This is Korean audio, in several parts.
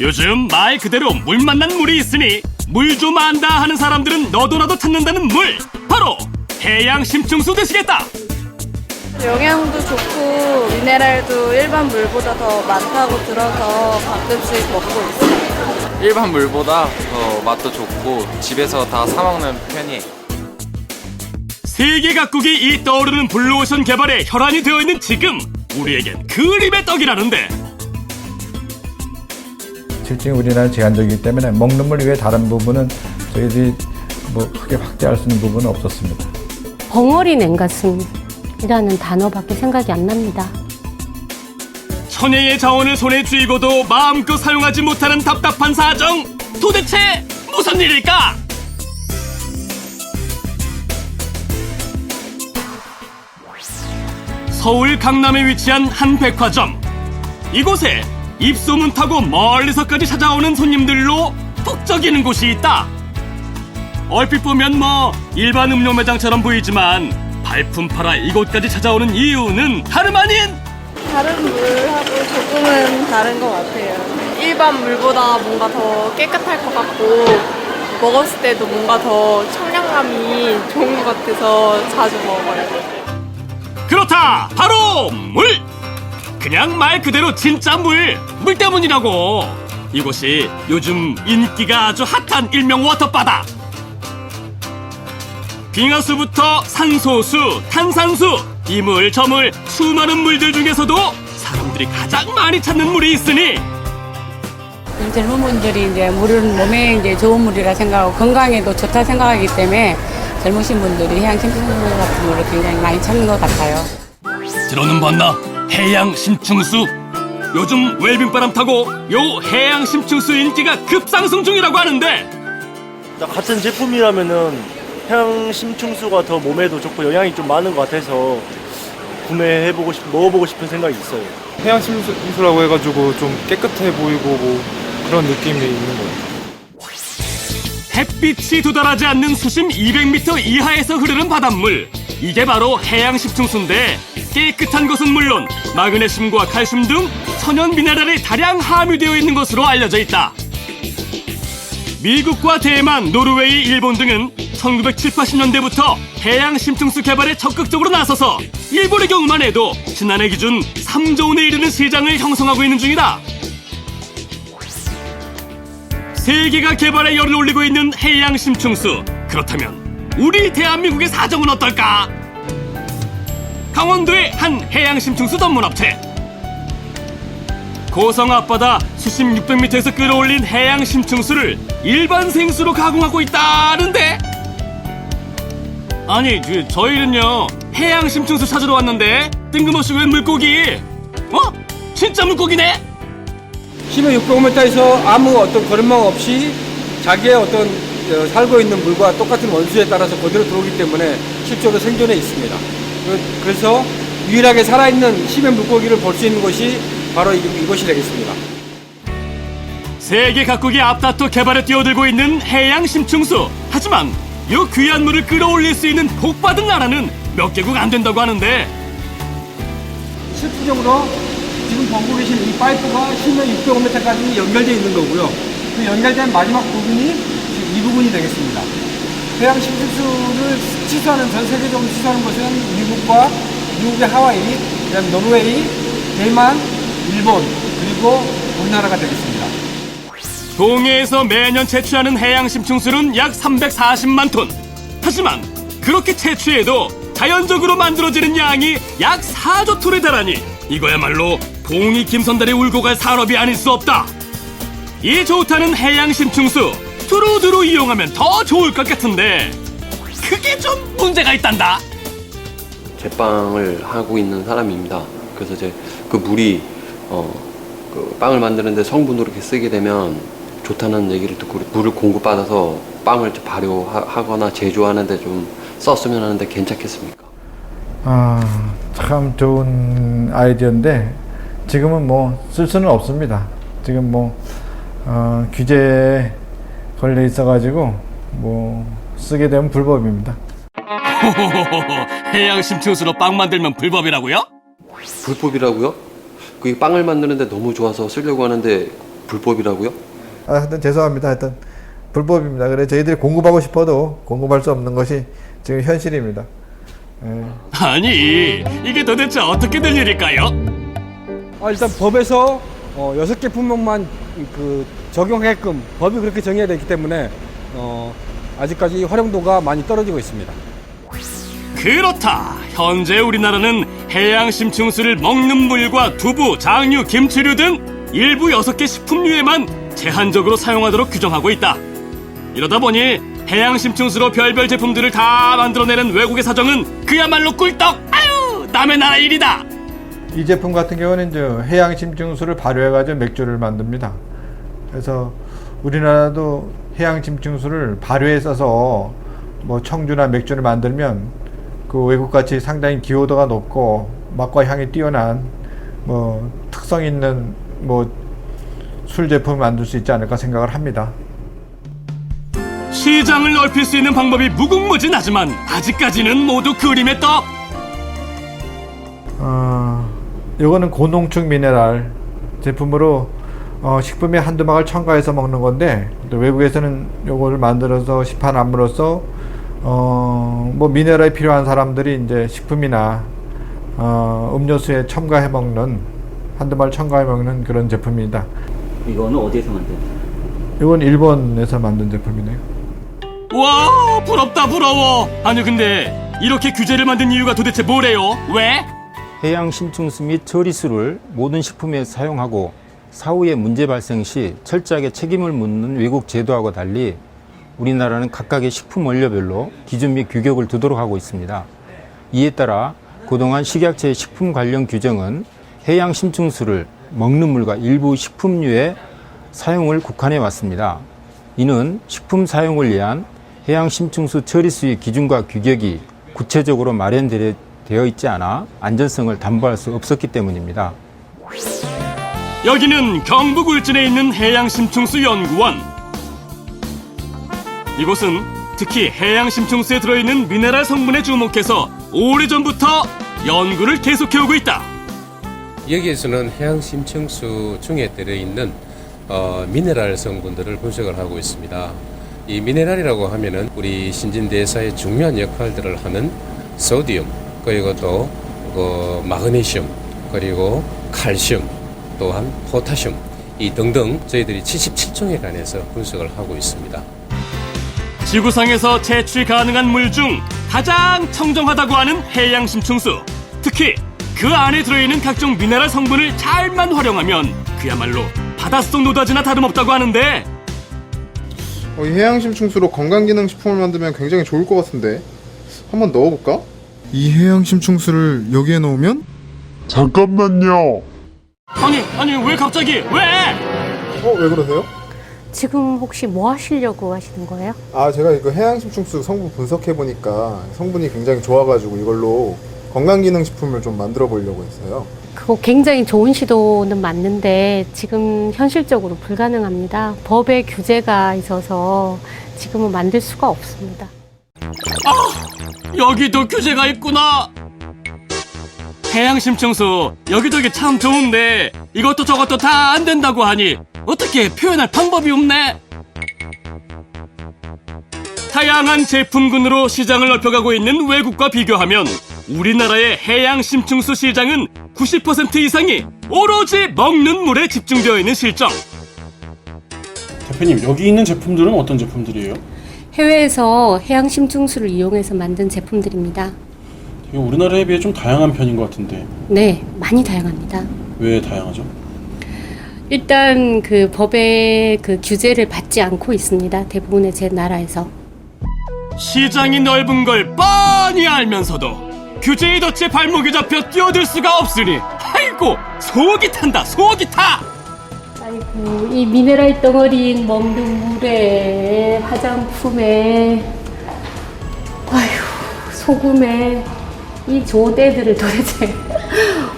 요즘 말 그대로 물 만난 물이 있으니 물 좀 안다 하는 사람들은 너도나도 찾는다는 물, 바로 해양 심층수 되시겠다. 영양도 좋고 미네랄도 일반 물보다 더 많다고 들어서 가끔씩 먹고 있어요. 일반 물보다 더 맛도 좋고 집에서 다 사 먹는 편이에요. 세계 각국이 이 떠오르는 블루오션 개발에 혈안이 되어 있는 지금 우리에겐 그림의 떡이라는데, 실증이 우리나라 제한적이기 때문에 먹는 물 외에 다른 부분은 저희들이 뭐 크게 확대할 수 있는 부분은 없었습니다. 벙어리 냉가슴이라는 단어밖에 생각이 안 납니다. 천혜의 자원을 손에 쥐고도 마음껏 사용하지 못하는 답답한 사정, 도대체 무슨 일일까? 서울 강남에 위치한 한 백화점. 이곳에 입소문 타고 멀리서까지 찾아오는 손님들로 북적이는 곳이 있다. 얼핏 보면 일반 음료 매장처럼 보이지만 발품 팔아 이곳까지 찾아오는 이유는 다름 아닌 다른 물하고 조금은 다른 것 같아요. 일반 물보다 뭔가 더 깨끗할 것 같고 먹었을 때도 뭔가 더 청량감이 좋은 것 같아서 자주 먹어요. 그렇다, 바로 물! 그냥 말 그대로 진짜 물 때문이라고. 이곳이 요즘 인기가 아주 핫한 일명 워터바다. 빙하수부터 산소수, 탄산수, 이물, 저물, 수많은 물들 중에서도 사람들이 가장 많이 찾는 물이 있으니 젊은 분들이 이제 물은 몸에 이제 좋은 물이라 생각하고 건강에도 좋다 생각하기 때문에 젊으신 분들이 해양 심층수 같은 물을 굉장히 많이 찾는 것 같아요. 들어는 봤나? 해양 심층수. 요즘 웰빙바람 타고 요 해양 심층수 인기가 급상승 중이라고 하는데, 같은 제품이라면은 해양 심층수가 더 몸에도 좋고 영양이 좀 많은 것 같아서 구매해보고 먹어보고 싶은 생각이 있어요. 해양 심수라고 해가지고 좀 깨끗해 보이고 뭐 그런 느낌이 있는 것 같아요. 햇빛이 도달하지 않는 수심 200m 이하에서 흐르는 바닷물, 이게 바로 해양 심층수인데, 깨끗한 것은 물론 마그네슘과 칼슘 등 천연 미네랄이 다량 함유되어 있는 것으로 알려져 있다. 미국과 대만, 노르웨이, 일본 등은 1970, 80년대부터 해양 심층수 개발에 적극적으로 나서서 일본의 경우만 해도 지난해 기준 3조 원에 이르는 시장을 형성하고 있는 중이다. 세계가 개발에 열을 올리고 있는 해양 심층수, 그렇다면 우리 대한민국의 사정은 어떨까? 강원도의 한 해양 심층수 전문업체. 고성 앞바다 수심 600m에서 끌어올린 해양 심층수를 일반 생수로 가공하고 있다는데, 아니 저희는요 해양 심층수 찾으러 왔는데 뜬금없이 웬 물고기? 진짜 물고기네? 심해 600m에서 아무 어떤 거름망 없이 자기의 어떤 살고 있는 물과 똑같은 원수에 따라서 그대로 들어오기 때문에 실제로 생존해 있습니다. 그래서 유일하게 살아있는 심해 물고기를 볼 수 있는 곳이 바로 이곳이 되겠습니다. 세계 각국이 앞다퉈 개발에 뛰어들고 있는 해양 심층수. 하지만 이 귀한 물을 끌어올릴 수 있는 복받은 나라는 몇 개국 안 된다고 하는데, 실질적으로 지금 보고 계신 이 파이프가 심해 605m까지 연결되어 있는 거고요. 그 연결된 마지막 부분이 이 부분이 되겠습니다. 해양 심층수를 취수하는, 전 세계적으로 취수하는 곳은 미국의 하와이, 그다음에 노르웨이, 대만, 일본, 그리고 우리나라가 되겠습니다. 동해에서 매년 채취하는 해양 심층수는 약 340만 톤. 하지만 그렇게 채취해도 자연적으로 만들어지는 양이 약 4조 톤에 달하니 이거야말로 봉이 김선달이 울고 갈 산업이 아닐 수 없다. 이 좋다는 해양 심층수 두루두루 이용하면 더 좋을 것 같은데, 그게 좀 문제가 있단다. 제빵을 하고 있는 사람입니다. 그래서 이제 그 물이 그 빵을 만드는데 성분으로 이렇게 쓰게 되면 좋다는 얘기를 듣고 물을 공급받아서 빵을 발효하거나 제조하는데 좀 썼으면 하는데 괜찮겠습니까? 참 좋은 아이디어인데 지금은 쓸 수는 없습니다. 지금 규제에 걸려 있어가지고 쓰게 되면 불법입니다. 해양 심층수로 빵 만들면 불법이라고요? 불법이라고요? 그 빵을 만드는데 너무 좋아서 쓰려고 하는데 불법이라고요? 하여튼 죄송합니다. 하여튼 불법입니다. 그래 저희들이 공급하고 싶어도 공급할 수 없는 것이 지금 현실입니다. 예. 아니, 이게 도대체 어떻게 된 일일까요? 일단 법에서 6개 품목만 적용하게끔 법이 그렇게 정해야 되기 때문에 아직까지 활용도가 많이 떨어지고 있습니다. 그렇다. 현재 우리나라는 해양 심층수를 먹는 물과 두부, 장류, 김치류 등 일부 6개 식품류에만 제한적으로 사용하도록 규정하고 있다. 이러다 보니 해양 심층수로 별별 제품들을 다 만들어내는 외국의 사정은 그야말로 꿀떡! 아유, 남의 나라 일이다! 이 제품 같은 경우는 이제 해양 심층수를 발효해가지고 맥주를 만듭니다. 그래서 우리나라도 해양 심층수를 발효해 써서 뭐 청주나 맥주를 만들면 그 외국같이 상당히 기호도가 높고 맛과 향이 뛰어난 뭐 특성 있는 뭐 술 제품을 만들 수 있지 않을까 생각을 합니다. 시장을 넓힐 수 있는 방법이 무궁무진하지만 아직까지는 모두 그림의 떡! 이거는 고농축 미네랄 제품으로 식품에 한두 방울 첨가해서 먹는 건데 또 외국에서는 이거를 만들어서 시판함으로써 뭐 미네랄이 필요한 사람들이 이제 식품이나 음료수에 첨가해 먹는 한두 방울 첨가해 먹는 그런 제품입니다. 이거는 어디에서 만든? 이건 일본에서 만든 제품이네요. 와, 부럽다 부러워. 아니 근데 이렇게 규제를 만든 이유가 도대체 뭐래요? 왜? 해양 심층수 및 처리수를 모든 식품에 사용하고 사후에 문제 발생 시 철저하게 책임을 묻는 외국 제도하고 달리 우리나라는 각각의 식품 원료별로 기준 및 규격을 두도록 하고 있습니다. 이에 따라 그동안 식약처의 식품 관련 규정은 해양 심층수를 먹는 물과 일부 식품류의 사용을 국한해 왔습니다. 이는 식품 사용을 위한 해양 심층수 처리수의 기준과 규격이 구체적으로 마련되어 있지 않아 안전성을 담보할 수 없었기 때문입니다. 여기는 경북 울진에 있는 해양심층수 연구원. 이곳은 특히 해양심층수에 들어있는 미네랄 성분에 주목해서 오래전부터 연구를 계속해오고 있다. 여기에서는 해양심층수 중에 들어있는 미네랄 성분들을 분석을 하고 있습니다. 이 미네랄이라고 하면은 우리 신진대사에 중요한 역할들을 하는 소디움, 그리고 또 마그네슘, 그리고 칼슘, 또한 포타슘 이 등등 저희들이 77종에 관해서 분석을 하고 있습니다. 지구상에서 채취 가능한 물 중 가장 청정하다고 하는 해양심층수. 특히 그 안에 들어있는 각종 미네랄 성분을 잘만 활용하면 그야말로 바닷속 노다지나 다름없다고 하는데, 이 해양심층수로 건강기능식품을 만들면 굉장히 좋을 것 같은데 한번 넣어볼까? 이 해양심층수를 여기에 넣으면? 잠깐만요. 아니 왜 갑자기 왜? 왜 그러세요? 지금 혹시 뭐 하시려고 하시는 거예요? 제가 이거 해양심층수 성분 분석해보니까 성분이 굉장히 좋아가지고 이걸로 건강기능식품을 좀 만들어 보려고 했어요. 그거 굉장히 좋은 시도는 맞는데 지금 현실적으로 불가능합니다. 법에 규제가 있어서 지금은 만들 수가 없습니다. 여기도 규제가 있구나. 해양심층수 여기저기 참 좋은데 이것도 저것도 다 안 된다고 하니 어떻게 표현할 방법이 없네. 다양한 제품군으로 시장을 넓혀가고 있는 외국과 비교하면 우리나라의 해양심층수 시장은 90% 이상이 오로지 먹는 물에 집중되어 있는 실정. 대표님, 여기 있는 제품들은 어떤 제품들이에요? 해외에서 해양심층수를 이용해서 만든 제품들입니다. 이거 우리나라에 비해 좀 다양한 편인 것 같은데. 네, 많이 다양합니다. 왜 다양하죠? 일단 그 법의 그 규제를 받지 않고 있습니다. 대부분의 제 나라에서. 시장이 넓은 걸 뻔히 알면서도 규제의 덫에 발목이 잡혀 뛰어들 수가 없으니 아이고 속이 탄다, 속이 타. 아이고 이 미네랄 덩어리인 먹는 물에 화장품에 소금에 이 조대들을 도대체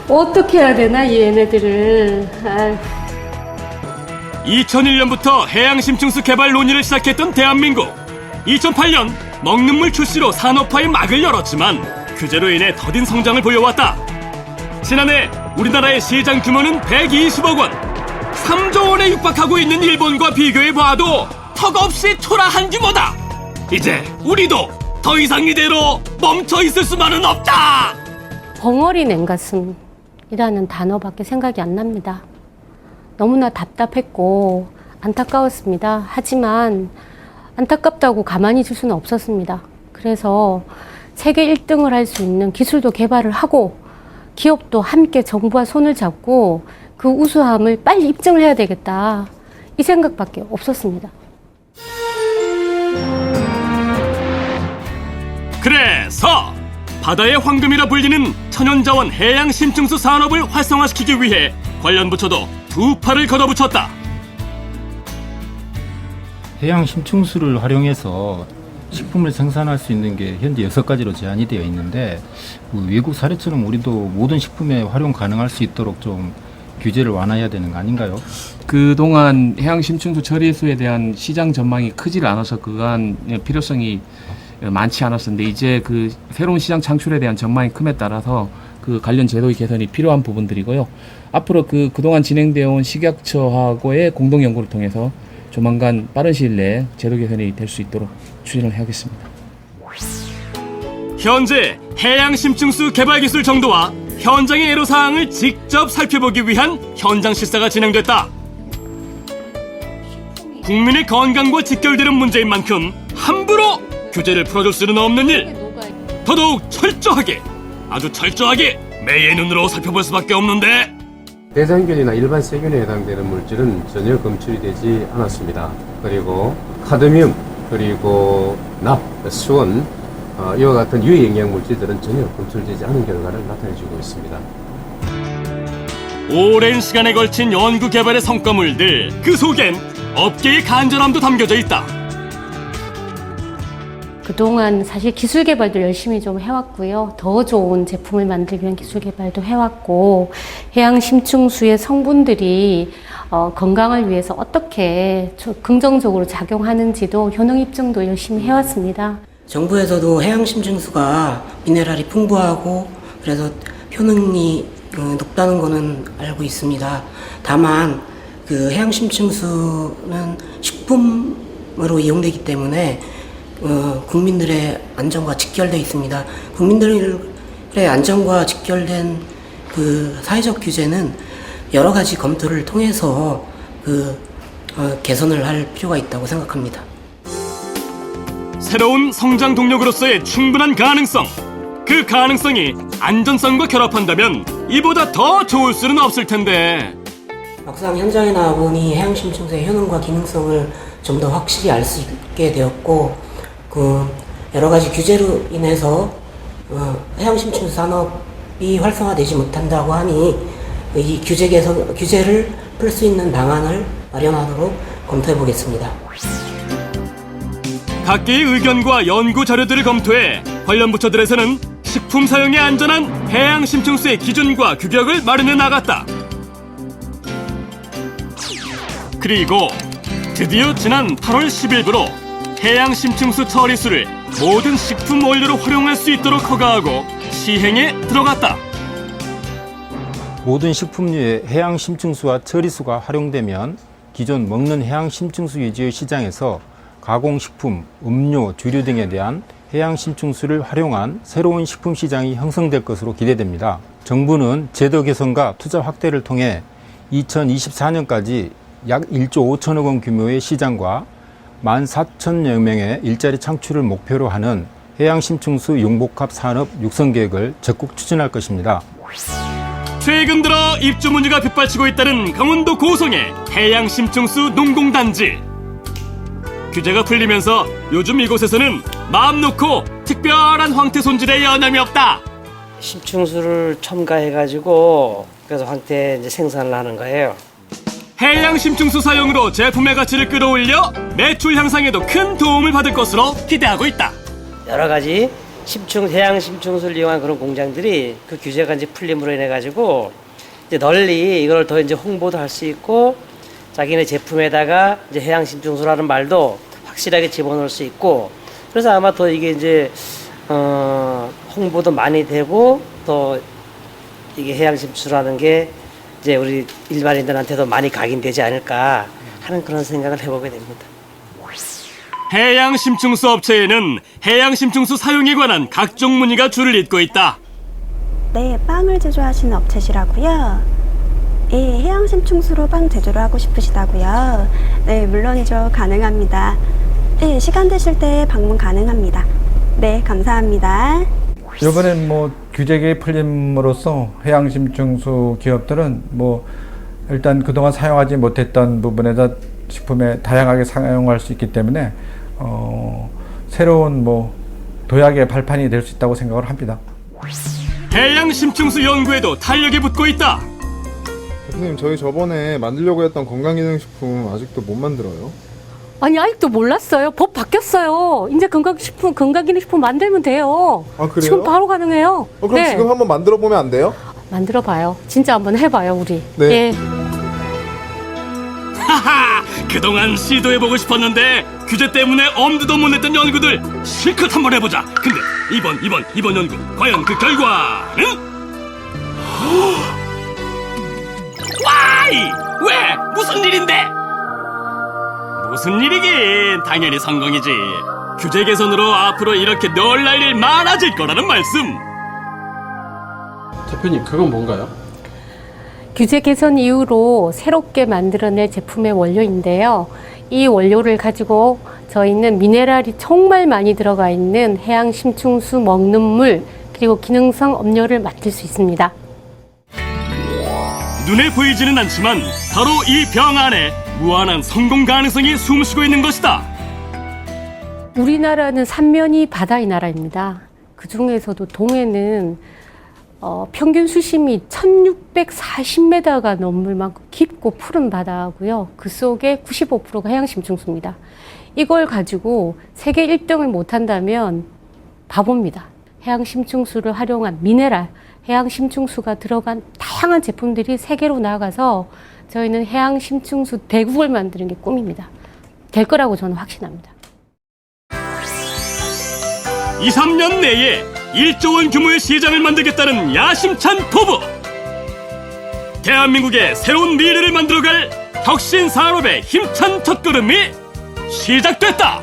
어떻게 해야 되나 얘네들을. 2001년부터 해양심층수 개발 논의를 시작했던 대한민국. 2008년 먹는 물 출시로 산업화의 막을 열었지만 규제로 인해 더딘 성장을 보여왔다. 지난해 우리나라의 시장 규모는 120억 원. 3조 원에 육박하고 있는 일본과 비교해봐도 턱없이 초라한 규모다. 이제 우리도 더 이상 이대로 멈춰있을 수만은 없다. 벙어리 냉가슴이라는 단어밖에 생각이 안 납니다. 너무나 답답했고 안타까웠습니다. 하지만 안타깝다고 가만히 있을 수는 없었습니다. 그래서 세계 1등을 할 수 있는 기술도 개발을 하고 기업도 함께 정부와 손을 잡고 그 우수함을 빨리 입증을 해야 되겠다. 이 생각밖에 없었습니다. 그래서 바다의 황금이라 불리는 천연자원 해양심층수 산업을 활성화시키기 위해 관련 부처도 두 팔을 걷어붙였다. 해양 심층수를 활용해서 식품을 생산할 수 있는 게 현재 6가지로 제한이 되어 있는데 외국 사례처럼 우리도 모든 식품에 활용 가능할 수 있도록 좀 규제를 완화해야 되는 거 아닌가요? 그동안 해양 심층수 처리수에 대한 시장 전망이 크질 않아서 그간 필요성이 많지 않았었는데 이제 그 새로운 시장 창출에 대한 전망이 큼에 따라서 그 관련 제도의 개선이 필요한 부분들이고요. 앞으로 그동안 진행되어 온 식약처하고의 공동 연구를 통해서 조만간 빠른 시일 내에 제도 개선이 될 수 있도록 추진을 하겠습니다. 현재 해양심층수 개발 기술 정도와 현장의 애로사항을 직접 살펴보기 위한 현장 실사가 진행됐다. 국민의 건강과 직결되는 문제인 만큼 함부로 규제를 풀어줄 수는 없는 일. 더더욱 철저하게, 아주 철저하게 매의 눈으로 살펴볼 수밖에 없는데 대장균이나 일반 세균에 해당되는 물질은 전혀 검출이 되지 않았습니다. 그리고 카드뮴, 그리고 납, 수원, 이와 같은 유해 영양 물질들은 전혀 검출되지 않은 결과를 나타내주고 있습니다. 오랜 시간에 걸친 연구 개발의 성과물들, 그 속엔 업계의 간절함도 담겨져 있다. 그동안 사실 기술 개발도 열심히 좀 해왔고요. 더 좋은 제품을 만들기 위한 기술 개발도 해왔고, 해양 심층수의 성분들이 건강을 위해서 어떻게 긍정적으로 작용하는지도 효능 입증도 열심히 해왔습니다. 정부에서도 해양 심층수가 미네랄이 풍부하고 그래서 효능이 높다는 거는 알고 있습니다. 다만 그 해양 심층수는 식품으로 이용되기 때문에 국민들의 안전과 직결되어 있습니다. 국민들의 안전과 직결된 그 사회적 규제는 여러 가지 검토를 통해서 개선을 할 필요가 있다고 생각합니다. 새로운 성장 동력으로서의 충분한 가능성, 그 가능성이 안전성과 결합한다면 이보다 더 좋을 수는 없을 텐데 막상 현장에 나와보니 해양 심층수의 효능과 기능성을 좀 더 확실히 알 수 있게 되었고, 여러 가지 규제로 인해서 해양 심층수 산업이 활성화되지 못한다고 하니 이 규제를 풀 수 있는 방안을 마련하도록 검토해 보겠습니다. 각계의 의견과 연구 자료들을 검토해 관련 부처들에서는 식품 사용에 안전한 해양 심층수의 기준과 규격을 마련해 나갔다. 그리고 드디어 지난 8월 10일부로 해양 심층수 처리수를 모든 식품 원료로 활용할 수 있도록 허가하고 시행에 들어갔다. 모든 식품류에 해양 심층수와 처리수가 활용되면 기존 먹는 해양 심층수 위주의 시장에서 가공식품, 음료, 주류 등에 대한 해양 심층수를 활용한 새로운 식품 시장이 형성될 것으로 기대됩니다. 정부는 제도 개선과 투자 확대를 통해 2024년까지 약 1조 5천억 원 규모의 시장과 14,000여 명의 일자리 창출을 목표로 하는 해양 심층수 융복합 산업 육성 계획을 적극 추진할 것입니다. 최근 들어 입주 문제가 빗발치고 있다는 강원도 고성의 해양 심층수 농공단지. 규제가 풀리면서 요즘 이곳에서는 마음 놓고 특별한 황태 손질에 여념이 없다. 심층수를 첨가해가지고 그래서 황태 이제 생산을 하는 거예요. 해양 심층수 사용으로 제품의 가치를 끌어올려 매출 향상에도 큰 도움을 받을 것으로 기대하고 있다. 여러 가지 해양 심층수를 이용한 그런 공장들이 그 규제가 이제 풀림으로 인해 가지고 이제 널리 이걸 더 이제 홍보도 할 수 있고 자기네 제품에다가 이제 해양 심층수라는 말도 확실하게 집어넣을 수 있고, 그래서 아마 더 이게 이제 홍보도 많이 되고 또 이게 해양 심층수라는 게 이제 우리 일반인들한테도 많이 각인되지 않을까 하는 그런 생각을 해보게 됩니다. 해양 심층수 업체에는 해양 심층수 사용에 관한 각종 문의가 줄을 잇고 있다. 네, 빵을 제조하시는 업체시라고요? 예, 해양 심층수로 빵 제조를 하고 싶으시다고요? 네, 물론이죠. 가능합니다. 네, 시간 되실 때 방문 가능합니다. 네, 감사합니다. 이번엔 뭐 규제가 풀림으로써 해양 심층수 기업들은 뭐 일단 그동안 사용하지 못했던 부분에서 식품에 다양하게 사용할 수 있기 때문에 새로운 뭐 도약의 발판이 될 수 있다고 생각을 합니다. 해양 심층수 연구에도 탄력이 붙고 있다. 대표님, 저희 저번에 만들려고 했던 건강기능식품 아직도 못 만들어요? 아니, 아직도 몰랐어요. 법 바뀌었어요. 이제 건강기능식품 만들면 돼요. 아, 그래요? 지금 바로 가능해요. 그럼 네. 지금 한번 만들어 보면 안 돼요? 만들어봐요. 진짜 한번 해봐요, 우리. 네. 예. 하하! 그동안 시도해보고 싶었는데 규제 때문에 엄두도 못 냈던 연구들 실컷 한번 해보자. 근데 이번 연구 과연 그 결과는? 와이! 왜? 무슨 일인데? 무슨 일이긴 당연히 성공이지. 규제 개선으로 앞으로 이렇게 놀랄 일 많아질 거라는 말씀. 대표님, 그건 뭔가요? 규제 개선 이후로 새롭게 만들어낼 제품의 원료인데요. 이 원료를 가지고 저희는 미네랄이 정말 많이 들어가 있는 해양 심층수 먹는 물 그리고 기능성 음료를 만들 수 있습니다. 눈에 보이지는 않지만 바로 이 병 안에 무한한 성공 가능성이 숨쉬고 있는 것이다. 우리나라는 삼면이 바다의 나라입니다. 그 중에서도 동해는 평균 수심이 1640m가 넘을 만큼 깊고 푸른 바다고요. 그 속에 95%가 해양 심층수입니다. 이걸 가지고 세계 1등을 못한다면 바보입니다. 해양 심층수를 활용한 미네랄, 해양 심층수가 들어간 다양한 제품들이 세계로 나가서 저희는 해양 심층수 대국을 만드는 게 꿈입니다. 될 거라고 저는 확신합니다. 2, 3년 내에 1조 원 규모의 시장을 만들겠다는 야심찬 포부. 대한민국의 새로운 미래를 만들어갈 혁신 산업의 힘찬 첫걸음이 시작됐다.